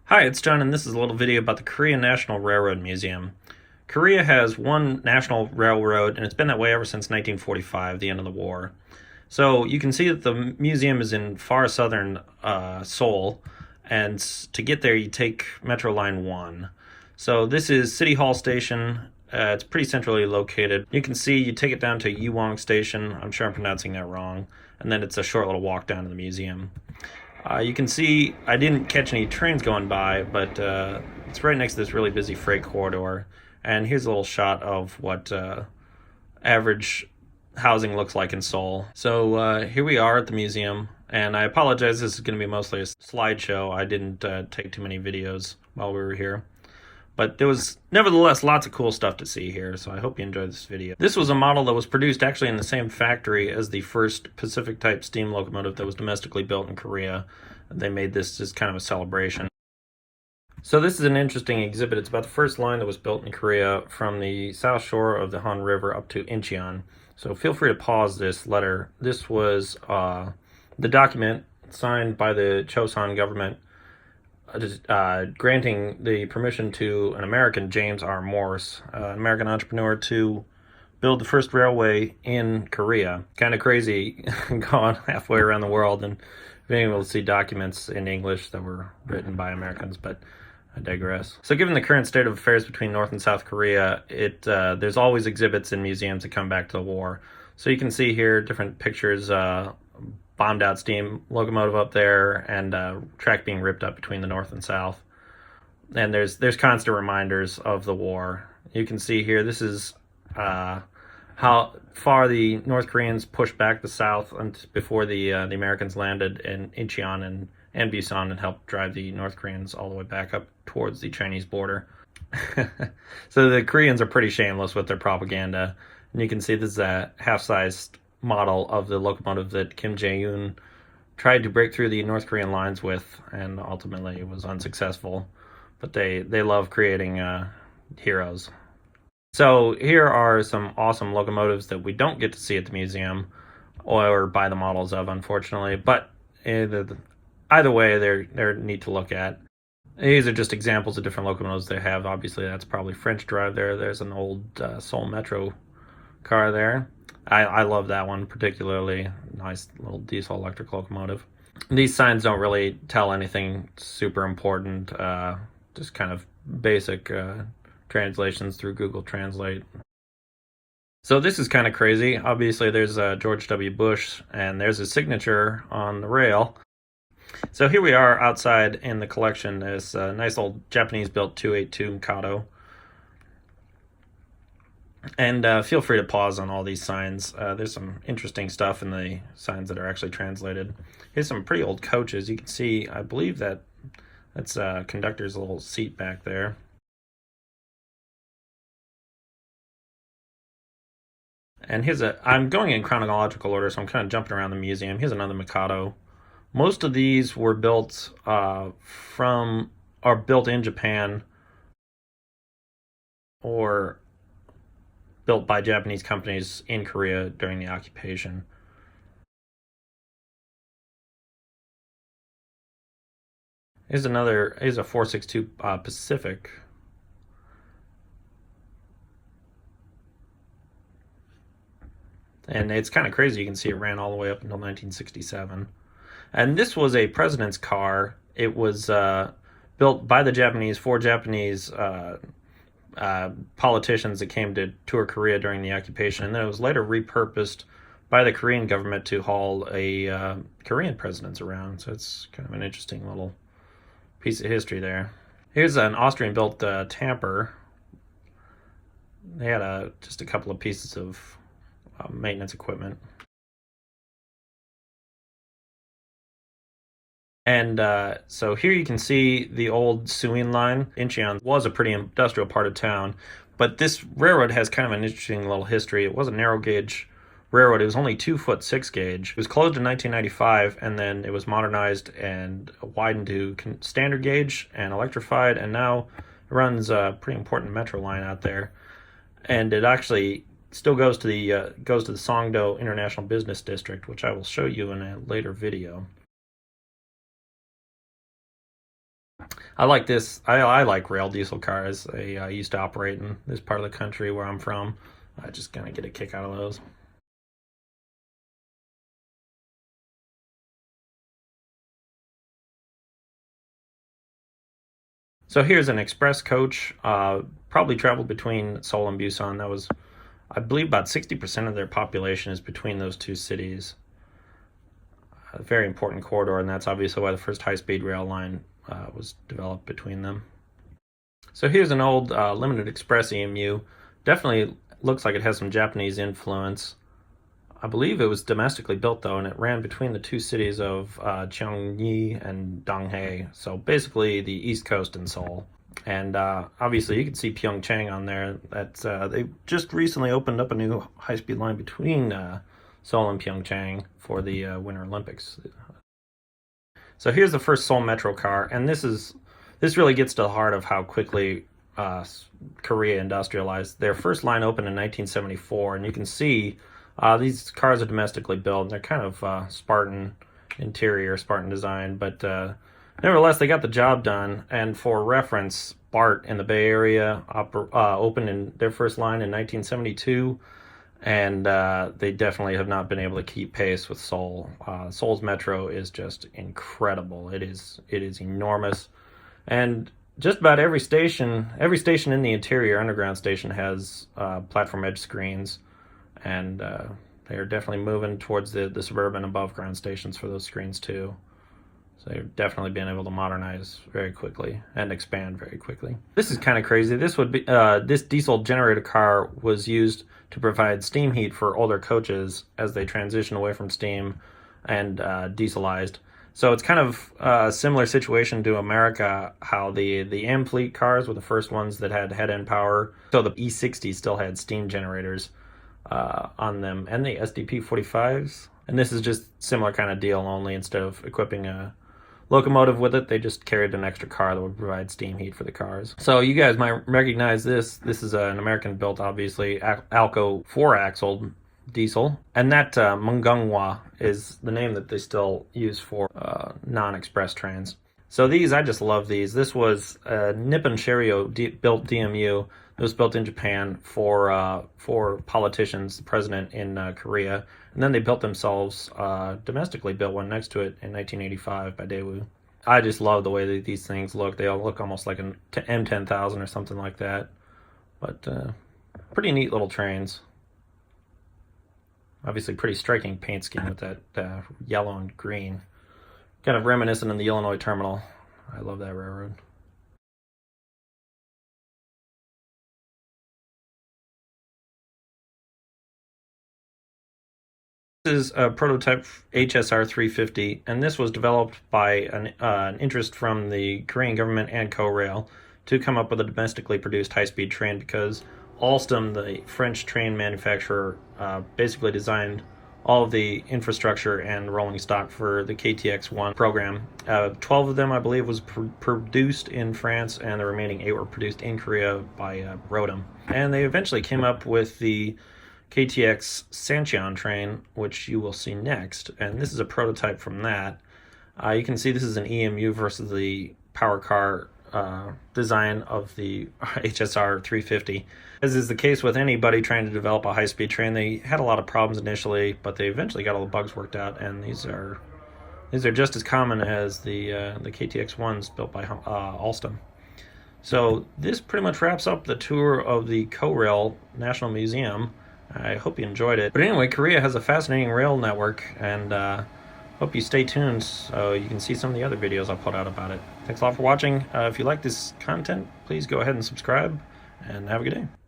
Hi, it's John, and this is a little video about the Korea National Railroad Museum. Korea has one national railroad, and it's been that way ever since 1945, the end of the war. So you can see that the museum is in far southern Seoul, and to get there you take Metro Line 1. So this is City Hall Station. It's pretty centrally located. You can see you take it down to Yuwang Station. I'm sure I'm pronouncing that wrong. And then it's a short little walk down to the museum. You can see I didn't catch any trains going by, but it's right next to this really busy freight corridor. And here's a little shot of what average housing looks like in Seoul. So here we are at the museum, and I apologize, this is going to be mostly a slideshow. I didn't take too many videos while we were here. But there was nevertheless lots of cool stuff to see here, so I hope you enjoyed this video. This was a model that was produced actually in the same factory as the first Pacific-type steam locomotive that was domestically built in Korea. They made this as kind of a celebration. So this is an interesting exhibit. It's about the first line that was built in Korea from the south shore of the Han River up to Incheon. So feel free to pause this letter. This was the document signed by the Chosun government granting the permission to an American, James R. Morse, an American entrepreneur, to build the first railway in Korea. Kind of crazy going halfway around the world and being able to see documents in English that were written by Americans, but I digress. So given the current state of affairs between North and South Korea, there's always exhibits in museums that come back to the war. So you can see here different pictures, bombed out steam locomotive up there, and track being ripped up between the North and South. And there's constant reminders of the war. You can see here, this is how far the North Koreans pushed back the South before the Americans landed in Incheon and Busan and helped drive the North Koreans all the way back up towards the Chinese border. So the Koreans are pretty shameless with their propaganda. And you can see this is a half-sized model of the locomotive that Kim Jae-un tried to break through the North Korean lines with, and ultimately was unsuccessful. But they love creating heroes. So here are some awesome locomotives that we don't get to see at the museum or buy the models of, unfortunately. But either way, they're neat to look at. These are just examples of different locomotives they have. Obviously, that's probably French drive there. There's an old Seoul Metro car there. I love that one particularly. Nice little diesel electric locomotive. These signs don't really tell anything super important, just kind of basic translations through Google Translate. So this is kind of crazy. Obviously there's George W. Bush, and there's his signature on the rail. So here we are outside in the collection. There's a nice old Japanese-built 282 Mikado. And feel free to pause on all these signs. There's some interesting stuff in the signs that are actually translated. Here's some pretty old coaches. You can see, I believe that's conductor's little seat back there. And I'm going in chronological order, so I'm kind of jumping around the museum. Here's another Mikado. Most of these were built built in Japan or built by Japanese companies in Korea during the occupation. Here's a 462 Pacific. And it's kind of crazy. You can see it ran all the way up until 1967. And this was a president's car. It was built by the Japanese for Japanese politicians that came to tour Korea during the occupation, and then it was later repurposed by the Korean government to haul Korean presidents around. So it's kind of an interesting little piece of history there. Here's an Austrian-built TAMPER. They had just a couple of pieces of maintenance equipment. And so here you can see the old Suin line. Incheon was a pretty industrial part of town, but this railroad has kind of an interesting little history. It was a narrow gauge railroad. It was only 2-foot 6 gauge. It was closed in 1995, and then it was modernized and widened to standard gauge and electrified, and now it runs a pretty important metro line out there. And it actually still goes to the Songdo International Business District, which I will show you in a later video. I like this. I like rail diesel cars. I used to operate in this part of the country where I'm from. I just kind of get a kick out of those. So here's an express coach. Probably traveled between Seoul and Busan. That was, I believe, about 60% of their population is between those two cities. A very important corridor, and that's obviously why the first high-speed rail line was developed between them. So here's an old limited express EMU. Definitely looks like it has some Japanese influence. I believe it was domestically built though, and it ran between the two cities of Cheongni and Donghae. So basically the East Coast and Seoul. And obviously you can see Pyeongchang on there. That's they just recently opened up a new high-speed line between Seoul and Pyeongchang for the Winter Olympics. So here's the first Seoul Metro car, and this really gets to the heart of how quickly Korea industrialized. Their first line opened in 1974, and you can see these cars are domestically built. They're kind of Spartan interior, Spartan design, but nevertheless, they got the job done. And for reference, BART in the Bay Area opened in their first line in 1972, and they definitely have not been able to keep pace with Seoul. Seoul's metro is just incredible. It is enormous, and just about every station in the interior underground station has platform edge screens, and they are definitely moving towards the suburban above ground stations for those screens too. So they're definitely being able to modernize very quickly and expand very quickly. This is kind of crazy. This would be this diesel generator car was used to provide steam heat for older coaches as they transition away from steam and dieselized. So it's kind of a similar situation to America, how the M fleet cars were the first ones that had head-end power. So the E60 still had steam generators on them, and the SDP 45s. And this is just similar kind of deal, only instead of equipping a locomotive with it, they just carried an extra car that would provide steam heat for the cars. So you guys might recognize this. This is an American-built, obviously, ALCO 4-axle diesel. And that Mungunghwa is the name that they still use for non-express trains. So these, I just love these. This was a NIPPON SHARYO built DMU. It was built in Japan for politicians, the president in Korea. And then they built themselves, domestically built one next to it in 1985 by Daewoo. I just love the way that these things look. They all look almost like an M10,000 or something like that. But pretty neat little trains. Obviously pretty striking paint scheme with that yellow and green. Kind of reminiscent of the Illinois terminal. I love that railroad. This is a prototype HSR 350, and this was developed by an interest from the Korean government and Korail to come up with a domestically produced high-speed train, because Alstom, the French train manufacturer, basically designed all of the infrastructure and rolling stock for the KTX-1 program. 12 of them, I believe, was produced in France, and the remaining 8 were produced in Korea by ROTEM. And they eventually came up with the KTX Sancheon train, which you will see next, and this is a prototype from that. You can see this is an EMU versus the power car design of the HSR 350. As is the case with anybody trying to develop a high-speed train, they had a lot of problems initially, but they eventually got all the bugs worked out, and these are just as common as the KTX ones built by Alstom. So this pretty much wraps up the tour of the Korail National Museum. I hope you enjoyed it. But anyway, Korea has a fascinating rail network, and hope you stay tuned so you can see some of the other videos I'll put out about it. Thanks a lot for watching. If you like this content, please go ahead and subscribe, and have a good day.